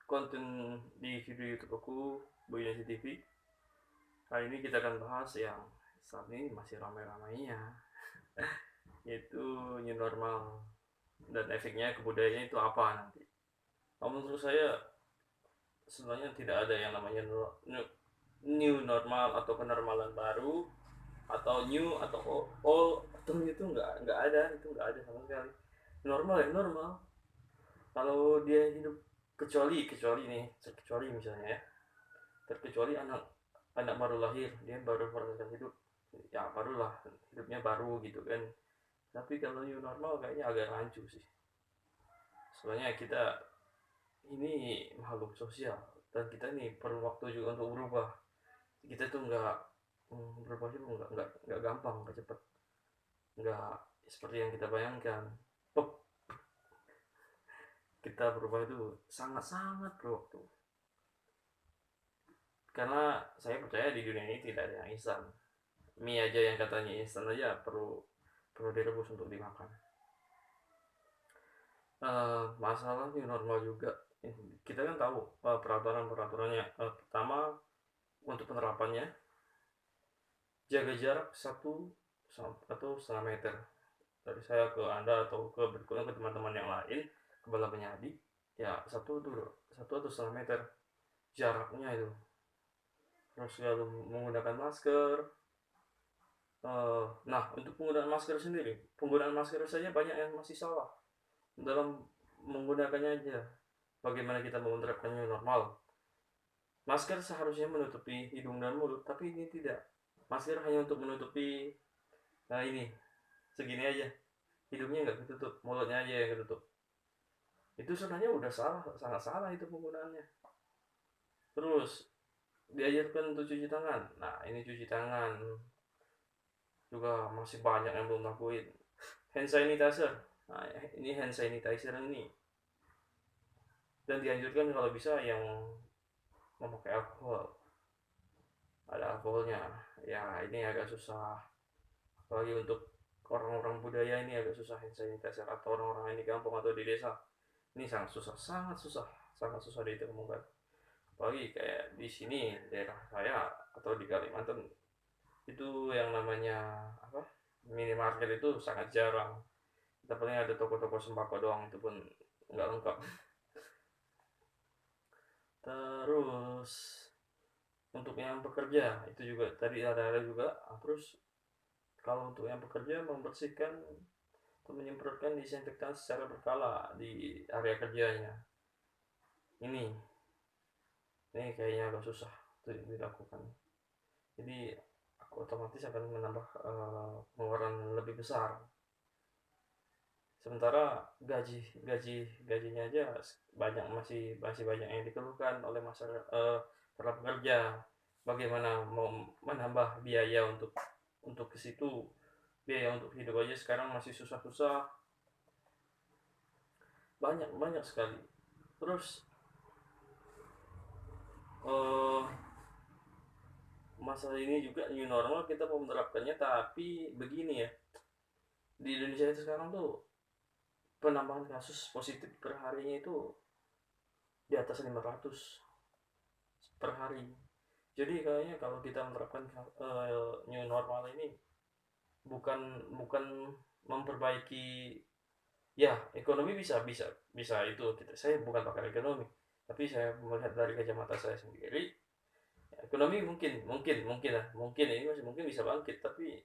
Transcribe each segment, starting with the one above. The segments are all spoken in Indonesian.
konten di video YouTube aku, Boydensi TV. Kali ini kita akan bahas yang saat ini masih ramai-ramainya, yaitu new normal dan efeknya ke budayanya itu apa nanti. Kalau menurut saya sebenarnya tidak ada yang namanya new normal atau kenormalan baru atau new atau old atau itu nggak ada, itu nggak ada sama sekali. Normal ya normal. Kalau dia hidup kecuali misalnya ya, terkecuali anak anak baru lahir, dia baru merasakan hidup, ya barulah hidupnya baru gitu kan. Tapi kalau new normal kayaknya agak rancu sih. Soalnya kita ini makhluk sosial dan kita ini perlu waktu juga untuk berubah. Kita tuh nggak berubah itu nggak gampang, nggak cepet, nggak seperti yang kita bayangkan. Kita berubah itu sangat-sangat perlu waktu. Karena saya percaya di dunia ini tidak ada yang instan. Mie aja yang katanya instan aja perlu perlu direbus untuk dimakan. Masalah new normal juga, kita kan tahu peraturannya. Pertama, untuk penerapannya jaga jarak 1 atau 1,5 meter dari saya ke anda atau ke berikutnya ke teman-teman yang lain, ke bala penyadi, ya 1 atau 1,5 meter jaraknya itu. Terus selalu menggunakan masker. Nah, untuk penggunaan masker sendiri, penggunaan masker saja banyak yang masih salah dalam menggunakannya aja. Bagaimana kita mau menerapkannya normal? Masker seharusnya menutupi hidung dan mulut, tapi ini tidak. Masker hanya untuk menutupi, nah ini segini aja, hidungnya nggak ketutup, mulutnya aja yang ketutup. Itu sebenarnya udah salah, sangat salah itu penggunaannya. Terus diajarkan untuk cuci tangan. Nah, ini cuci tangan juga masih banyak yang belum lakuin. Hand sanitizer. Nah, ini hand sanitizer ini. Dan dianjurkan kalau bisa yang memakai alkohol. Ada alkoholnya. Ya, ini agak susah. Apalagi untuk orang-orang budaya ini agak susah hand sanitizer, atau orang-orang ini kampung atau di desa. Ini sangat susah, sangat susah ditemukan. Apalagi kayak di sini daerah saya atau di Kalimantan, itu yang namanya apa, minimarket itu sangat jarang. Kita paling ada toko-toko sembako doang, itu pun nggak lengkap. Terus untuk yang pekerja itu juga tadi ada juga. Terus kalau untuk yang pekerja, membersihkan atau menyemprotkan disinfektan secara berkala di area kerjanya. Ini kayaknya agak susah untuk dilakukan. Jadi aku otomatis akan menambah pengeluaran lebih besar. Sementara gajinya aja masih banyak yang dikeluhkan oleh masyarakat, para pekerja. Bagaimana mau menambah biaya untuk ke situ? Biaya untuk hidup aja sekarang masih susah-susah. Banyak sekali. Terus masalah ini juga new normal, kita mau menerapkannya, tapi begini ya. Di Indonesia itu sekarang tuh penambahan kasus positif per harinya itu di atas 500 per hari. Jadi kayaknya kalau kita menerapkan new normal ini bukan bukan memperbaiki, ya ekonomi bisa itu kita. Saya bukan pakar ekonomi, tapi saya melihat dari kacamata saya sendiri, ya, ekonomi mungkin ini masih mungkin bisa bangkit, tapi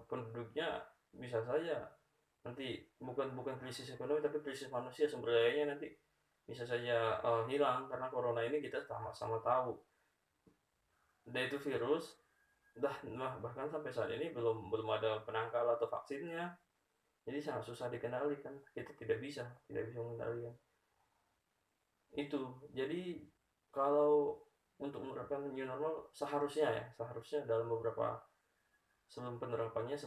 penduduknya bisa saja nanti bukan bukan krisis ekonomi tapi krisis manusia, sumber dayanya nanti bisa saja hilang karena corona ini. Kita sama-sama tahu dia itu virus, bahkan sampai saat ini belum belum ada penangkal atau vaksinnya. Jadi sangat susah dikendalikan, kita tidak bisa mengendalikan itu. Jadi kalau untuk menerapkan new normal, seharusnya dalam beberapa sebelum penerapannya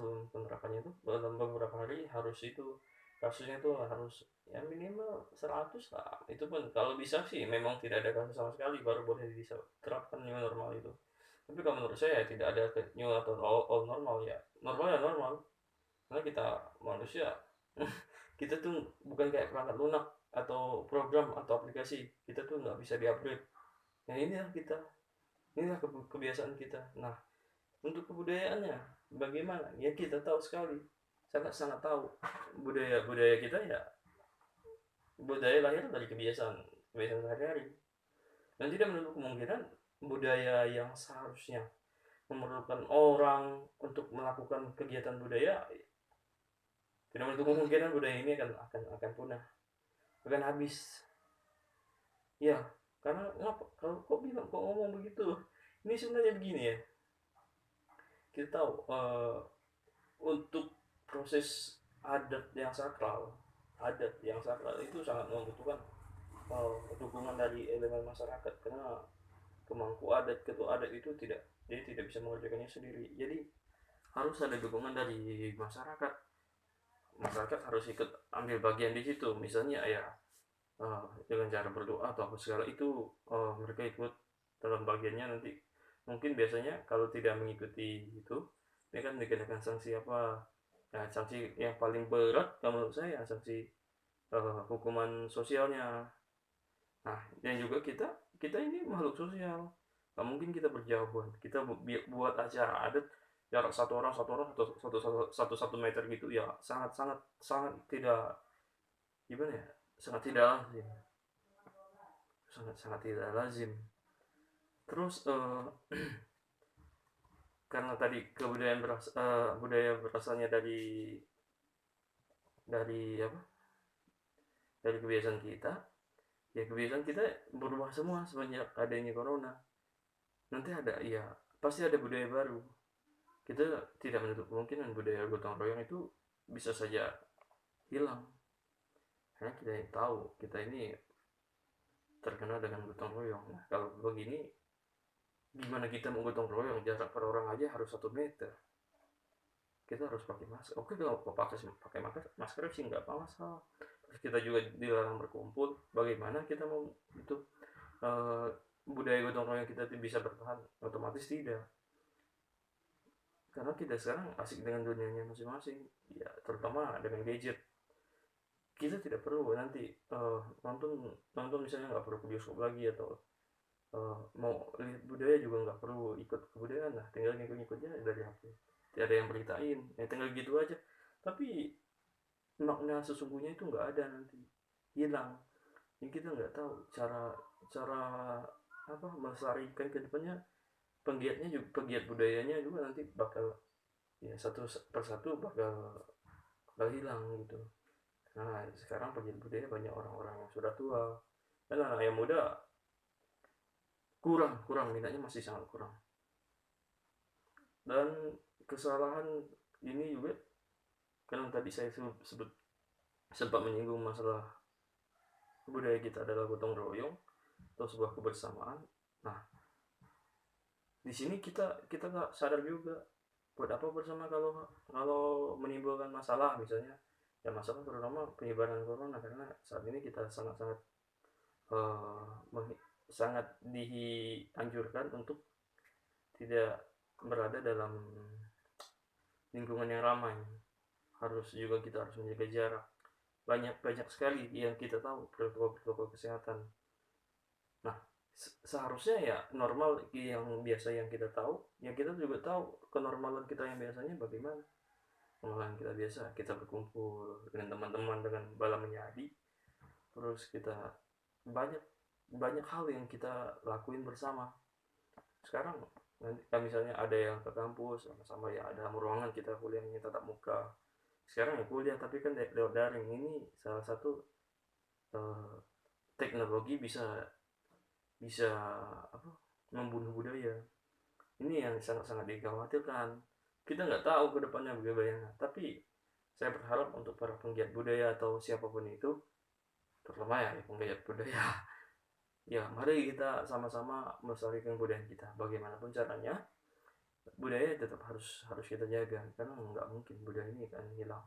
itu dalam beberapa hari harus itu kasusnya itu harus ya minimal 100 lah. Itu pun kalau bisa sih memang tidak ada kasus sama sekali baru boleh diterapkan new normal itu. Tapi kalau menurut saya tidak ada new atau all normal, ya normal ya normal. Karena kita manusia kita tuh bukan kayak perangkat lunak atau program atau aplikasi kita tuh nggak bisa diupgrade. Nah inilah kebiasaan kita. Nah untuk kebudayaannya bagaimana ya, kita tahu sekali, sangat sangat tahu budaya budaya kita ya, budaya lahir dari kebiasaan kebiasaan sehari-hari, dan tidak menutup kemungkinan budaya yang seharusnya memerlukan orang untuk melakukan kegiatan budaya, tidak menutup kemungkinan budaya ini akan punah, akan habis. Ya, karena ngapa kalau kok bilang kok ngomong begitu? Ini sebenarnya begini ya. Kita tahu untuk proses adat yang sakral itu sangat membutuhkan dukungan dari elemen masyarakat, karena pemangku adat, ketua adat itu dia tidak bisa mengerjakannya sendiri. Jadi harus ada dukungan dari masyarakat. Masyarakat harus ikut ambil bagian di situ. Misalnya ya dengan cara berdoa atau apa segala itu, mereka ikut dalam bagiannya. Nanti mungkin biasanya kalau tidak mengikuti itu, ini kan dikenakan sanksi apa ya, sanksi yang paling berat kalau menurut saya sanksi hukuman sosialnya. Nah dan juga kita ini makhluk sosial, nggak mungkin kita berjauhan, kita buat acara adat jarak satu orang satu meter gitu ya, sangat sangat sangat tidak, gimana ya, sangat tidak lazim, sangat sangat tidak lazim. Terus karena tadi budaya berasalnya dari apa, dari kebiasaan kita, ya kebiasaan kita berubah semua semenjak adanya corona. Nanti ada ya, pasti ada budaya baru. Kita tidak menutup kemungkinan budaya gotong royong itu bisa saja hilang, karena kita tahu kita ini terkenal dengan gotong royong. Nah kalau begini, gimana kita mau gotong royong, jarak per orang aja harus 1 meter, kita harus pakai masker. Oke kalau pakai masker sih nggak apa masalah. Terus kita juga dilarang berkumpul, bagaimana kita mau itu uh, budaya gotong royong kita bisa bertahan? Otomatis tidak, karena kita sekarang asik dengan dunianya masing-masing ya, terutama dengan gadget. Kita tidak perlu nanti nonton nonton misalnya, nggak perlu ke bioskop lagi, atau mau lihat budaya juga nggak perlu ikut kebudayaan, lah tinggal ngikut-ngikutnya dari HP, tidak ada yang beritain ya, tinggal gitu aja. Tapi makna sesungguhnya itu nggak ada, nanti hilang. Ini kita nggak tahu cara cara apa melestarikan ke depannya. Penggiatnya juga, penggiat budayanya juga nanti bakal ya satu persatu bakal hilang gitu. Nah sekarang penggiat budaya banyak orang-orang yang sudah tua, dan anak yang muda kurang kurang minatnya, masih sangat kurang. Dan kesalahan ini juga karena tadi saya sebut sempat menyinggung masalah budaya kita adalah gotong royong atau sebuah kebersamaan. Nah di sini kita nggak sadar juga, buat apa bersama kalau kalau menimbulkan masalah, misalnya ya masalah terutama penyebaran corona, karena saat ini kita sangat sangat sangat dianjurkan untuk tidak berada dalam lingkungan yang ramai. Kita harus menjaga jarak. Banyak sekali yang kita tahu protokol kesehatan. Nah seharusnya ya normal yang biasa yang kita tahu, ya kita juga tahu kenormalan kita yang biasanya bagaimana. Kenormalan kita biasa, kita berkumpul dengan teman-teman dengan bala menyadi, terus kita banyak banyak hal yang kita lakuin bersama. Sekarang nanti misalnya ada yang ke kampus sama-sama ya, ada ruangan kita kuliahnya tatap muka. Sekarang ya kuliah tapi kan lewat daring. Ini salah satu eh, teknologi bisa bisa apa, membunuh budaya. Ini yang sangat-sangat dikhawatirkan. Kita nggak tahu ke depannya bagaimana, tapi saya berharap untuk para penggiat budaya atau siapapun itu, terutama ya penggiat budaya, ya mari kita sama-sama melestarikan budaya kita. Bagaimanapun caranya, budaya tetap harus harus kita jaga, karena nggak mungkin budaya ini akan hilang.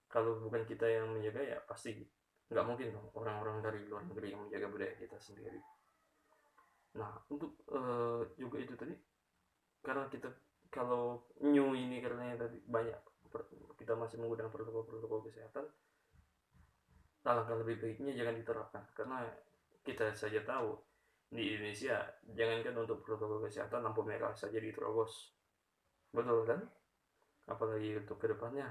Kalau bukan kita yang menjaga ya pasti nggak mungkin dong orang-orang dari luar negeri yang menjaga budaya kita sendiri. Nah untuk juga itu tadi, karena kita kalau new ini, karena tadi banyak kita masih menggunakan protokol-protokol kesehatan, alangkah lebih baiknya jangan diterapkan, karena kita saja tahu di Indonesia jangankan untuk protokol kesehatan lampu merah saja diterobos, betul kan? Apalagi untuk kedepannya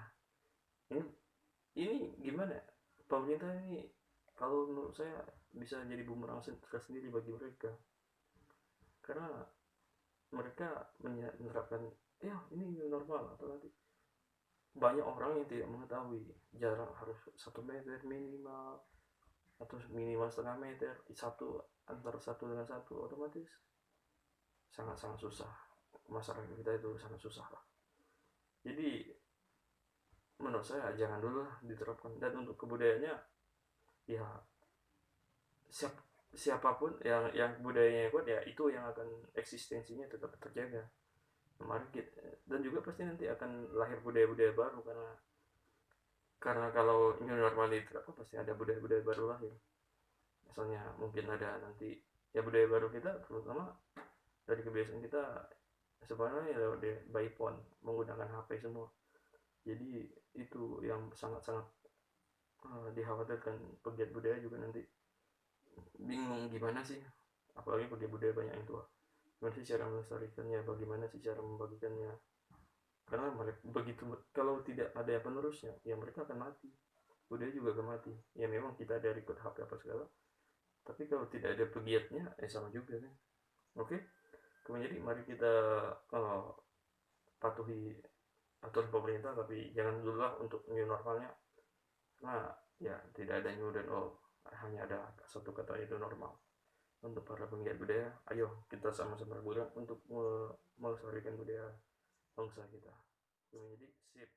ini gimana pemerintah ini, kalau menurut saya bisa jadi bumerang tersendiri bagi mereka, karena mereka menerapkan ya ini new normal, atau nanti banyak orang yang tidak mengetahui jarak harus 1 meter minimal, atau minimal setengah meter, antara satu dengan satu, otomatis sangat-sangat susah, masyarakat kita itu sangat susah lah. Jadi menurut saya jangan dulu lah diterapkan. Dan untuk kebudayaannya ya siapapun yang budayanya kuat ya itu yang akan eksistensinya tetap terjaga. Kemarin kita, dan juga pasti nanti akan lahir budaya-budaya baru, karena kalau new normal diterapkan pasti ada budaya-budaya baru lahir. Misalnya mungkin ada nanti ya budaya baru kita, terutama dari kebiasaan kita sebenarnya ya by phone, menggunakan HP semua. Jadi itu yang sangat-sangat dikhawatirkan. Pegiat budaya juga nanti bingung gimana sih, apalagi pegiat budaya banyak yang tua, gimana sih cara melestarikannya, bagaimana sih cara membagikannya, karena mereka begitu, kalau tidak ada penerusnya ya mereka akan mati, budaya juga akan mati. Ya memang kita ada record HP apa segala, tapi kalau tidak ada pegiatnya sama juga kan. Oke, kemudian jadi mari kita patuhi aturan pemerintah, tapi jangan dulu lah untuk new normalnya. Nah ya tidak ada new dan old, hanya ada satu kata, itu normal. Untuk para penggiat budaya, ayo kita sama-sama bergerak untuk melestarikan budaya bangsa kita. Jadi sip.